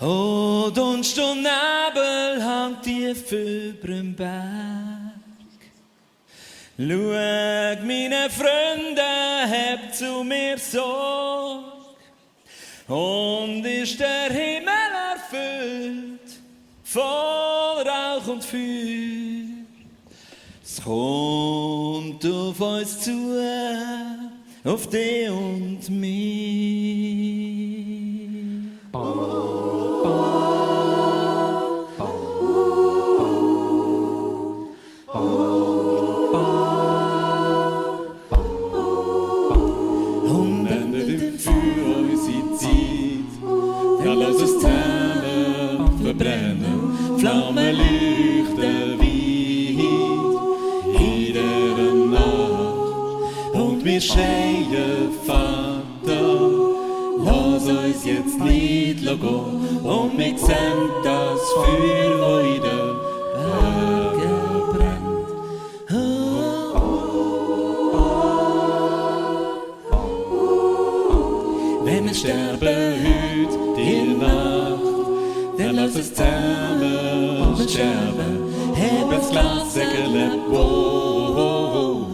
Oh, Dunst und Nebel hangt tief überm Berg. Schau, meine Freunde, habt zu mir Sorge. Und ist der Himmel erfüllt von Rauch und Feuer. Es kommt auf uns zu, auf dich und mich. Und endet für unsere Zeit, dann lass es zusammen verbrennen, Flammen leuchten weit in dieser Nacht. Und wir schreien, Vater, lass uns jetzt nicht gehen. Und wir sehen das Feuer, das in den Bergen brennt. Wenn wir sterben heute in der Nacht, dann lass uns zusammen sterben. Heb das Glas, säckele, wow,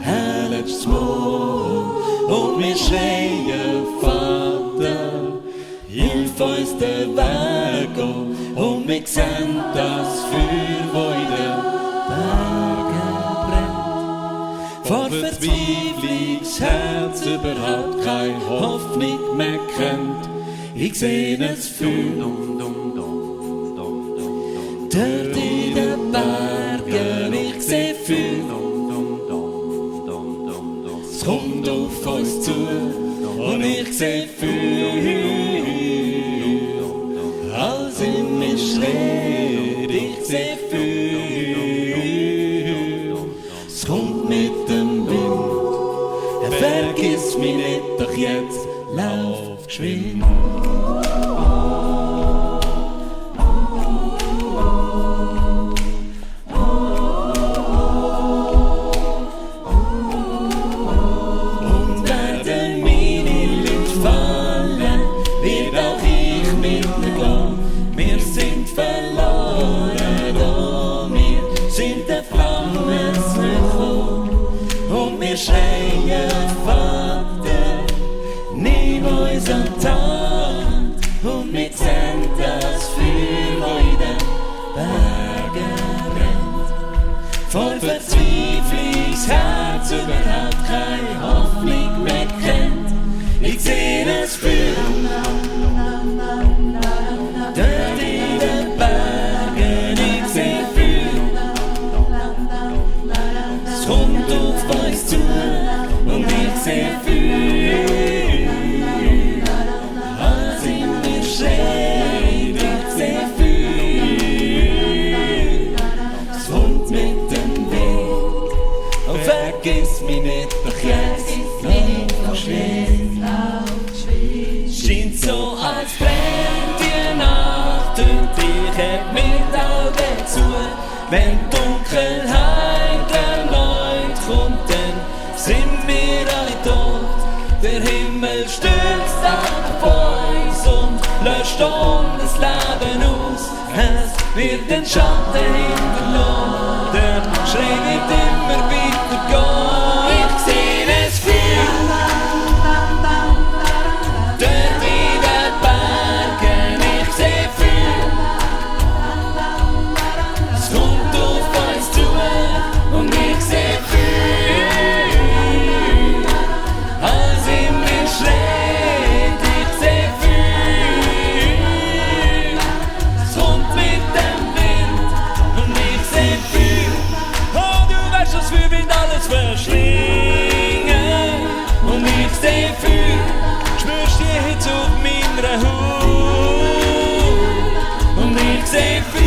herrliches Wohl. Und wir schreien, Vater, hilf uns den Weg gehen. Und wir sehen das Feuer, das in den Bergen brennt. Vor Verzweiflung das Herz überhaupt keine Hoffnung mehr kennt. Ich seh es Feuer dort in den Bergen. Ich seh Feuer. Es kommt auf uns zu und ich seh Feuer. Als in mir schreit, ich seh Feuer. Es kommt mit dem Wind, vergiss mich nicht, doch jetzt lauf geschwind. Schreien, Vater, nimm uns an die Hand und wir sehen das Feuer, das in den Bergen brennt. Vor Verzweiflung das Herz überhaupt keine Hoffnung mehr kennt. Ich seh das Feuer dort in den Bergen, ich seh Feuer. Es kommt auf uns zu und ich seh Feuer. Als in mir schreit, ich seh Feuer. Es kommt mit dem Wind und vergiss mich nicht, doch jetzt lauf geschwind. Scheint so, als brennt die Nacht und ich heb mir die Augen zu. Wenn Dunkelheit erneut kommt, dann sind wir alle tot. Der Himmel stürzt auf uns und löscht das Leben aus. Es wird den Schatten hinterlassen, der Schrei wird immer weiter gehen. Ich seh es Feuer dort in den Bergen, ich seh Feuer. Es kommt auf uns zu und ich seh Feuer. Als in mir schreit, ich seh Feuer. Es kommt mit dem Wind und ich seh Feuer. Oh, du weißt, das Feuer wird alles verschlingen. Und ich seh Feuer, spürst die Hitze auf meiner Haut. Und ich seh Feuer.